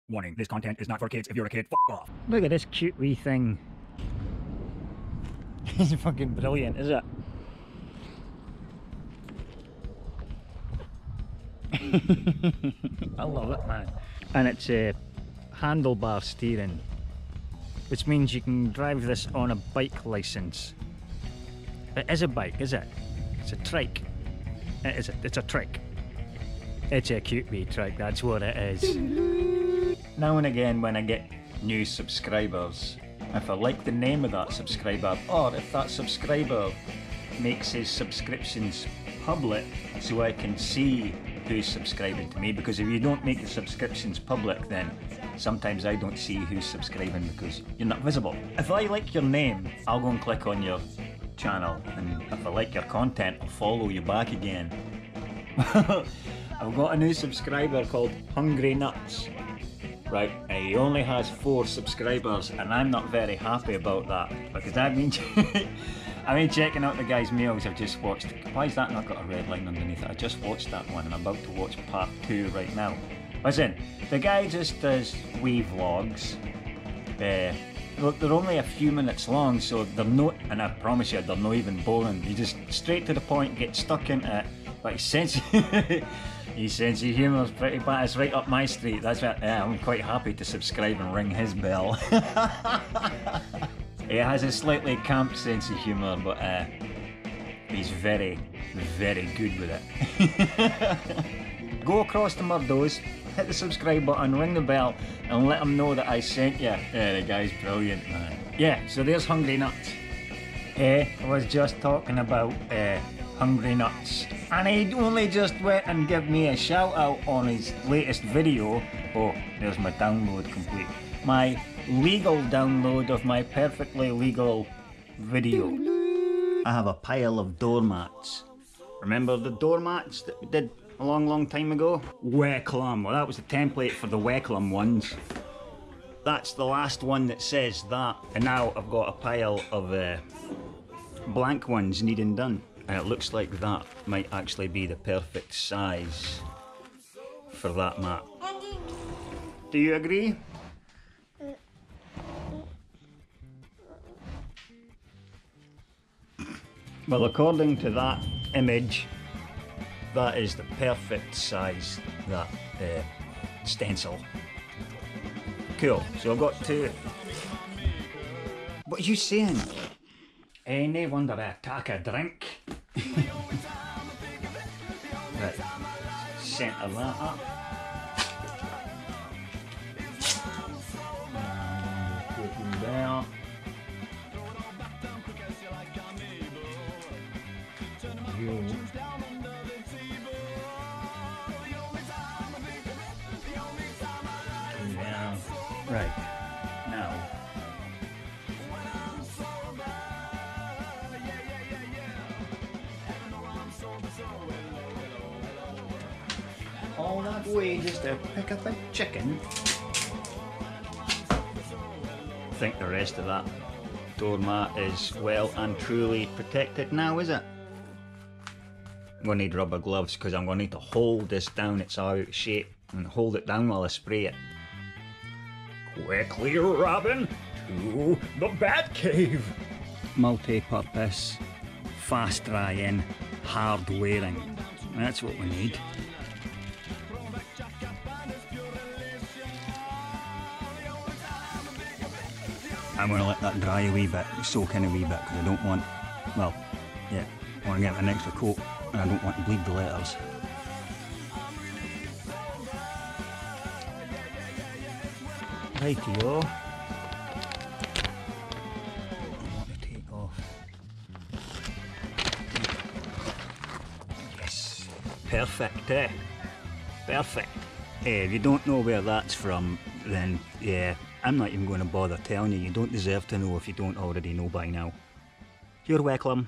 Warning, this content is not for kids. If you're a kid, f off. Look at this cute wee thing. It's fucking brilliant, is it? I love it, man. And it's a handlebar steering, which means you can drive this on a bike license. It is a bike, is it? It's a trike. It's a trick. It's a cute wee trick, that's what it is. Now and again when I get new subscribers, if I like the name of that subscriber, or if that subscriber makes his subscriptions public so I can see who's subscribing to me, because if you don't make the subscriptions public, then sometimes I don't see who's subscribing because you're not visible. If I like your name, I'll go and click on your channel, and if I like your content, I'll follow you back again. I've got a new subscriber called Hungry Nuts, right? And he only has 4 subscribers, and I'm not very happy about that, because that means I mean, checking out the guy's meals. I've just watched. Why has that not got a red line underneath it? I just watched that one, and I'm about to watch part 2 right now. Listen, the guy just does wee vlogs. Look, they're only a few minutes long, so they're not, and I promise you, they're not even boring. You just straight to the point, get stuck into it. But his sense of humour is pretty bad. It's right up my street. That's why I'm quite happy to subscribe and ring his bell. He has a slightly camp sense of humour, but he's very, very good with it. Go across to Murdo's, hit the subscribe button, ring the bell, and let him know that I sent you. Yeah, the guy's brilliant, man. Yeah, so there's Hungry Nuts. I was just talking about Hungry Nuts, and he only just went and gave me a shout out on his latest video. Oh, there's my download complete. My legal download of my perfectly legal video. I have a pile of doormats. Remember the doormats that we did a long time ago? Weclam. Well, that was the template for the Weclam ones. That's the last one that says that. And now I've got a pile of blank ones needing done. And it looks like that might actually be the perfect size for that mat. Do you agree? Well, according to that image, that is the perfect size, that stencil. Cool, so I've got to... What are you saying? No wonder I attack a drink. Right, centre that up. Put it there. Yeah. Right. Now. All that way just to pick up a chicken. I think the rest of that doormat is well and truly protected now, is it? I'm going to need rubber gloves because I'm going to need to hold this down. It's out of shape, and hold it down while I spray it. Quickly, Robin, to the Batcave. Multi-purpose, fast drying, hard wearing. That's what we need. I'm going to let that dry a wee bit, soak in a wee bit, because I don't want, well, yeah, I want to get an extra coat, and I don't want to bleed the letters. Rightio. I want to take off. Yes, perfect, eh? Perfect. If you don't know where that's from, then yeah, I'm not even going to bother telling you. You don't deserve to know if you don't already know by now. You're welcome.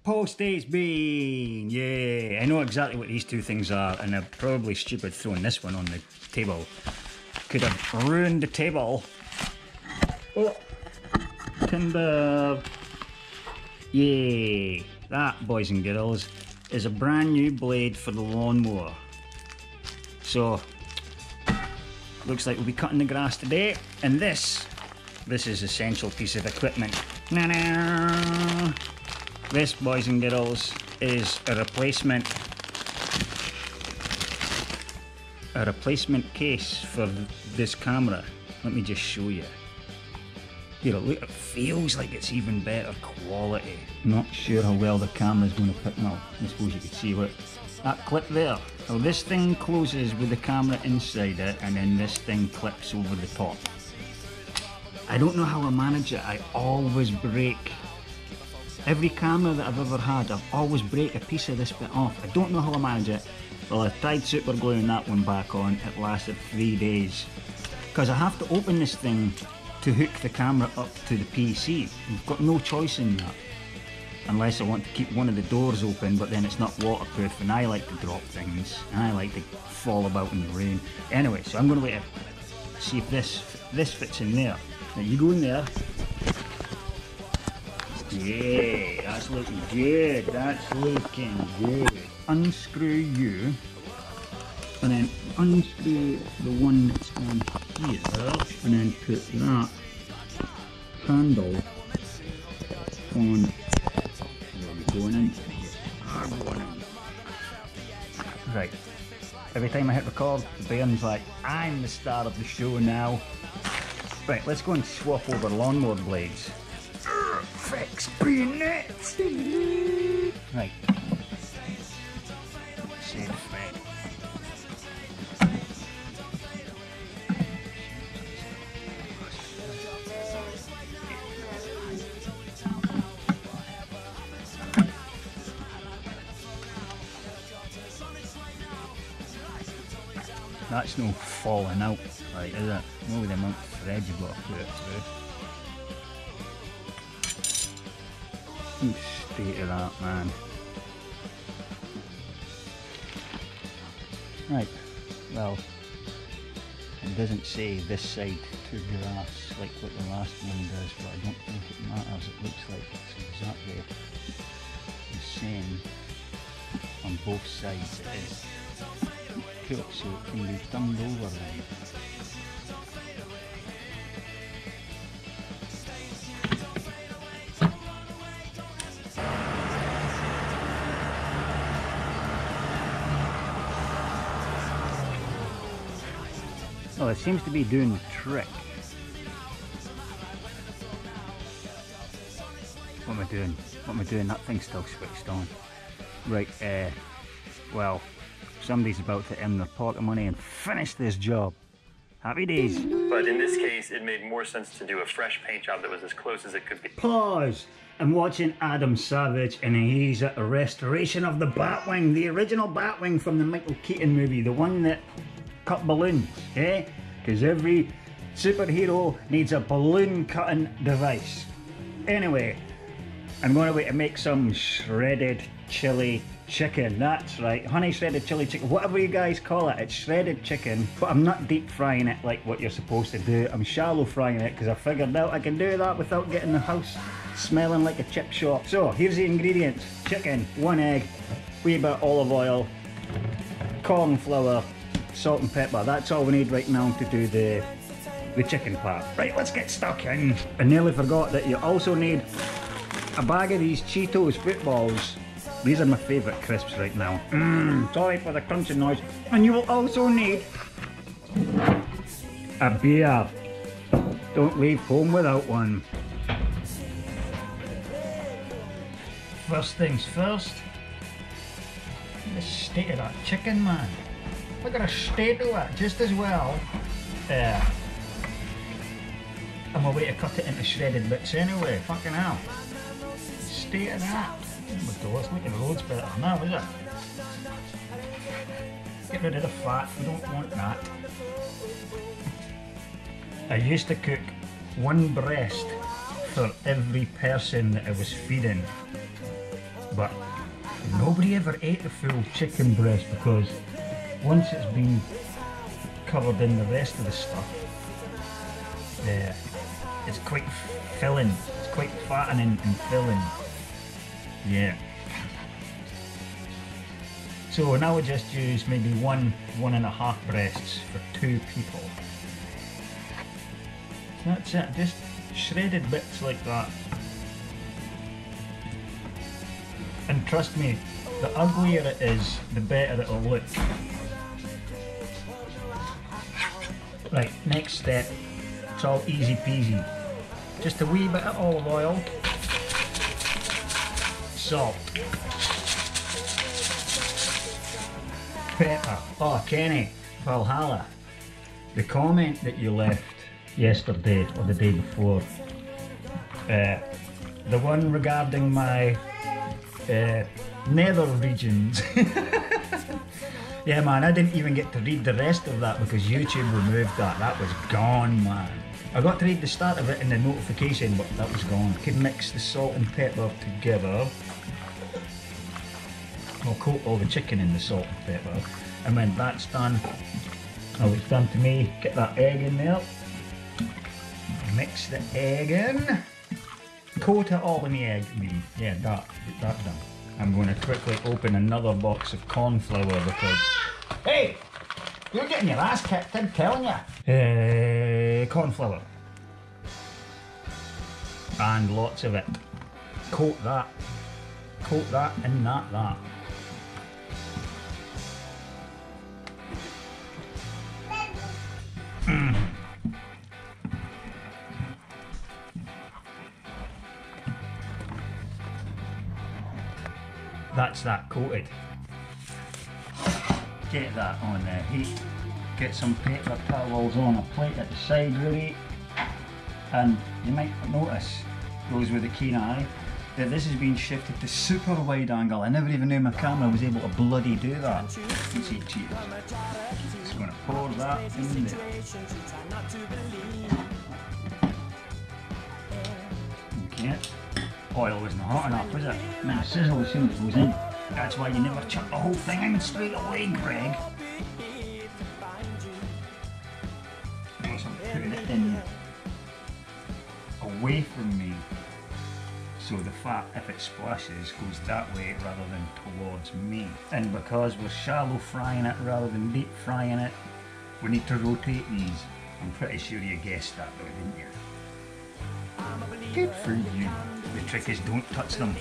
Posties bean! Yeah, I know exactly what these two things are, and I'm probably stupid throwing this one on the table. Could have ruined the table. Oh, timber. Yay! That, boys and girls, is a brand new blade for the lawnmower. So, looks like we'll be cutting the grass today. And this is essential piece of equipment. Na-na. This, boys and girls, is a replacement case for this camera. Let me just show you. Here, look, it feels like it's even better quality. Not sure how well the camera's going to pick up. I suppose you could see what that clip there. So this thing closes with the camera inside it, and then this thing clips over the top. I don't know how I manage it. I always break. Every camera that I've ever had, I've always break a piece of this bit off. I don't know how I manage it. Well, I tried super gluing that one back on. It lasted 3 days. Because I have to open this thing to hook the camera up to the PC. I've got no choice in that. Unless I want to keep one of the doors open, but then it's not waterproof, and I like to drop things, and I like to fall about in the rain. Anyway, so I'm going to wait to see if this fits in there. Now you go in there. Yeah, that's looking good. That's looking good. Unscrew you, and then unscrew the one that's on here, and then put that handle on. Going in. Right. Every time I hit record, the Bairn's like, I'm the star of the show now. Right, let's go and swap over lawnmower blades. Fix peanuts! Right. Save Fred. That's no falling out, right, is it? No, with the amount of thread you've got to put it through. State of that, man. Right, well, it doesn't say this side to grass like what the last one does, but I don't think it matters. It looks like it's exactly the same on both sides. It is. Cool, so it can be turned over then. Well, it seems to be doing the trick. What am I doing? What am I doing? That thing's still switched on. Right, well, somebody's about to earn their pocket money and finish this job. Happy days. But in this case, it made more sense to do a fresh paint job that was as close as it could be. Pause! I'm watching Adam Savage, and he's at a restoration of the Batwing, the original Batwing from the Michael Keaton movie, the one that cut balloons, eh? Because every superhero needs a balloon cutting device. Anyway, I'm going away to make some shredded chili chicken. That's right, honey shredded chili chicken, whatever you guys call it. It's shredded chicken, but I'm not deep frying it like what you're supposed to do. I'm shallow frying it because I figured out I can do that without getting the house smelling like a chip shop. So here's the ingredients: chicken, 1 egg, wee bit of olive oil, corn flour, salt and pepper. That's all we need right now to do the chicken part. Right, let's get stuck in. I nearly forgot that you also need a bag of these Cheetos footballs. These are my favourite crisps right now. Sorry for the crunching noise. And you will also need a beer. Don't leave home without one. First things first. The state of that chicken, man. Look at the state of it, just as well. I'm a way to cut it into shredded bits anyway. Fucking hell. State of that. Oh my god, it's looking loads better now, is it? Get rid of the fat, we don't want that. I used to cook one breast for every person that I was feeding, but nobody ever ate the full chicken breast because once it's been covered in the rest of the stuff, it's quite filling, it's quite fattening and filling. Yeah. So now we just use maybe 1.5 breasts for 2 people. That's it, just shredded bits like that. And trust me, the uglier it is, the better it'll look. Right, next step, it's all easy peasy. Just a wee bit of olive oil, salt, pepper. Oh, Kenny, Valhalla, the comment that you left yesterday or the day before, the one regarding my nether regions. Yeah man, I didn't even get to read the rest of that because YouTube removed that. That was gone, man. I got to read the start of it in the notification, but that was gone. Could mix the salt and pepper together. I'll coat all the chicken in the salt and pepper, and when that's done, oh, it's done to me, get that egg in there. Mix the egg in. Coat it all in the egg, yeah, get that done. I'm going to quickly open another box of corn flour because... Hey! You're getting your ass kicked, I'm telling you! Corn flour. And lots of it. Coat that and that. That's that coated. Get that on the heat. Get some paper towels on a plate at the side really. And you might notice, those with a keen eye, that this has been shifted to super wide angle. I never even knew my camera was able to bloody do that. Let's see, cheers. Just going to pour that in there. Okay. Oil wasn't hot enough, was it? I mean, it sizzles as soon as it goes in. That's why you never chuck the whole thing in straight away, Greg. So I'm putting it in away from me, so the fat, if it splashes, goes that way rather than towards me. And because we're shallow frying it rather than deep frying it, we need to rotate these. I'm pretty sure you guessed that though, didn't you? Good for you. The trick is don't touch them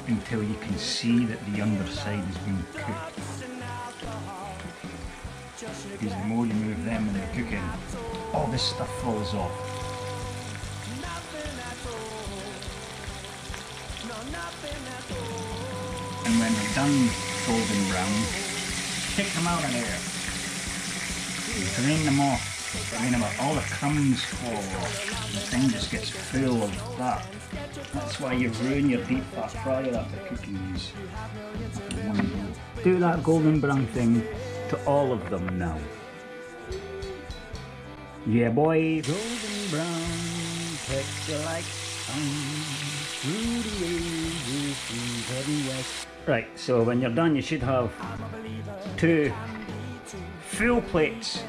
until you can see that the underside has been cooked. Because the more you move them in the cooking, all this stuff falls off. And when they're done golden brown, take them out of there. Drain them off. Drain them off. All the crumbs fall off. The thing just gets full of that. That's why you ruin your deep fat fryer after cooking these. Do that golden brown thing to all of them now. Yeah boy. Golden brown, takes you like through the ages, from heaven west. Right, so when you're done you should have 2 full plates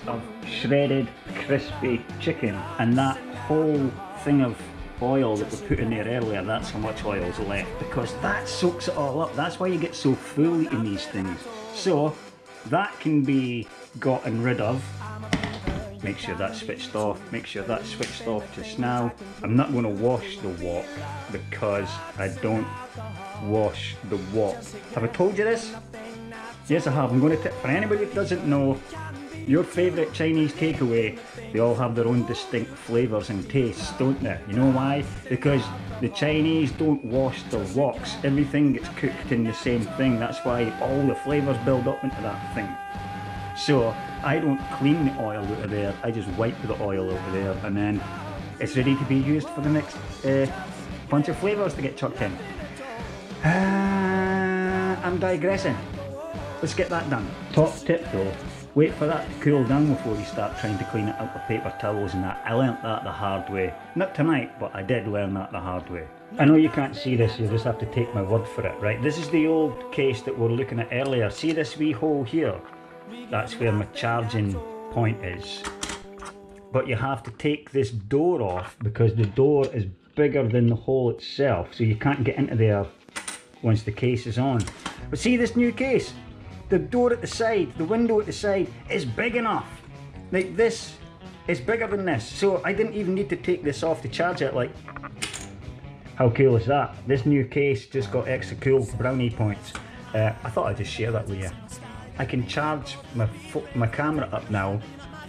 of shredded crispy chicken, and that whole thing of oil that we put in there earlier, that's how much oil's left, because that soaks it all up. That's why you get so full in these things. So that can be gotten rid of. Make sure that's switched off. Make sure that's switched off just now. I'm not going to wash the wok because I don't wash the wok. Have I told you this? Yes I have. I'm going to for anybody that doesn't know, your favourite Chinese takeaway, they all have their own distinct flavours and tastes, don't they? You know why? Because the Chinese don't wash their woks. Everything gets cooked in the same thing. That's why all the flavours build up into that thing. So I don't clean the oil out of there, I just wipe the oil over there, and then it's ready to be used for the next bunch of flavours to get chucked in. I'm digressing. Let's get that done. Top tip though, wait for that to cool down before you start trying to clean it up with paper towels and that. I learnt that the hard way. Not tonight, but I did learn that the hard way. I know you can't see this, you'll just have to take my word for it, right? This is the old case that we were looking at earlier. See this wee hole here? That's where my charging point is. But you have to take this door off because the door is bigger than the hole itself, so you can't get into there once the case is on. But see this new case? The door at the side, the window at the side is big enough. Like this is bigger than this. So I didn't even need to take this off to charge it. Like, how cool is that? This new case just got extra cool brownie points. I thought I'd just share that with you. I can charge my camera up now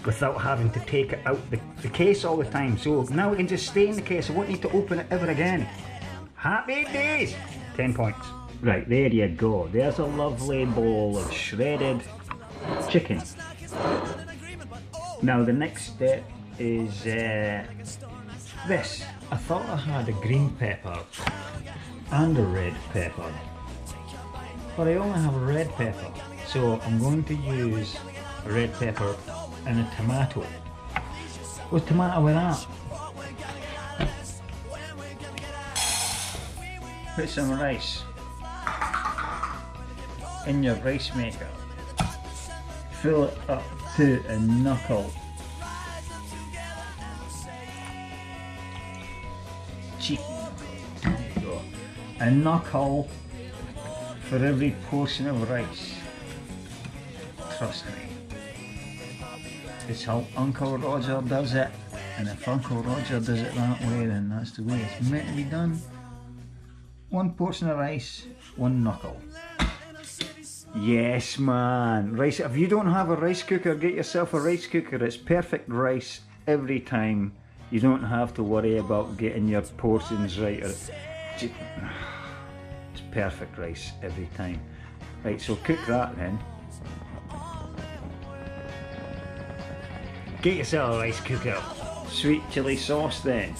without having to take it out the case all the time. So now it can just stay in the case. I won't need to open it ever again. Happy days! 10 points. Right, there you go. There's a lovely bowl of shredded chicken. Now the next step is this. I thought I had a green pepper and a red pepper, but I only have a red pepper. So I'm going to use a red pepper and a tomato. What's tomato with that? Put some rice in your rice maker. Fill it up to a knuckle. Chicken. There you go. A knuckle for every portion of rice. Trust me. It's how Uncle Roger does it. And if Uncle Roger does it that way, then that's the way it's meant to be done. One portion of rice, one knuckle. Yes, man. Rice. If you don't have a rice cooker, get yourself a rice cooker. It's perfect rice every time. You don't have to worry about getting your portions right. It's perfect rice every time. Right, so cook that then. Get yourself a rice cooker. Sweet chili sauce then.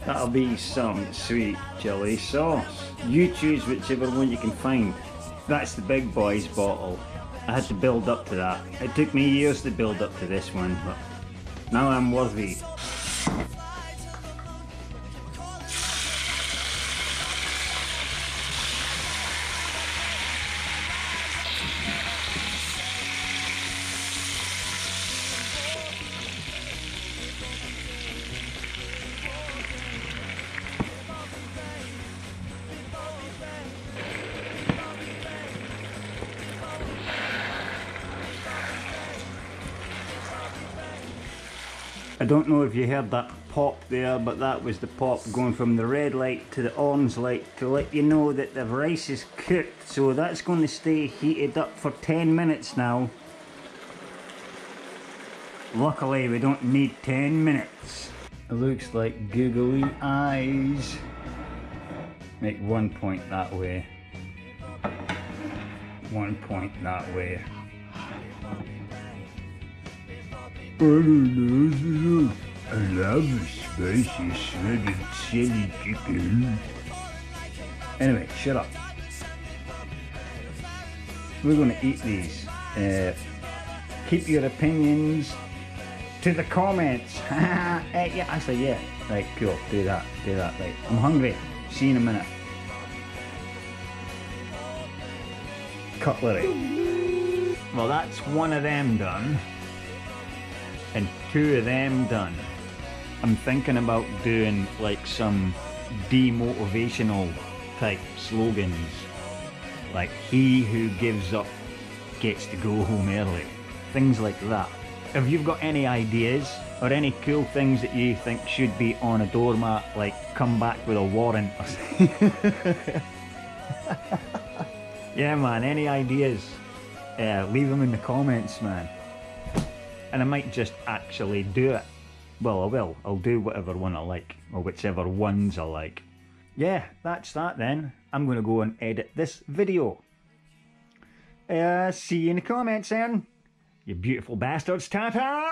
That'll be some sweet chili sauce. You choose whichever one you can find. That's the big boy's bottle. I had to build up to that. It took me years to build up to this one, but now I'm worthy. I don't know if you heard that pop there, but that was the pop going from the red light to the orange light to let you know that the rice is cooked. So that's going to stay heated up for 10 minutes now. Luckily we don't need 10 minutes. It looks like googly eyes. Make 1 point that way. 1 point that way. I love spicy shredded chili chicken. Anyway, shut up. We're going to eat these. Keep your opinions to the comments. Yeah, actually, yeah. Right, cool. Do that. Do that. Right. I'm hungry. See you in a minute. Cutlery. Well, that's one of them done. And 2 of them done. I'm thinking about doing like some demotivational type slogans, like he who gives up gets to go home early, things like that. If you've got any ideas or any cool things that you think should be on a doormat, like come back with a warrant or something. Yeah man, any ideas, leave them in the comments, man. And I might just actually do it. Well, I will. I'll do whatever one I like, or whichever ones I like. Yeah, that's that then. I'm going to go and edit this video. See you in the comments then. You beautiful bastards. Ta-ta!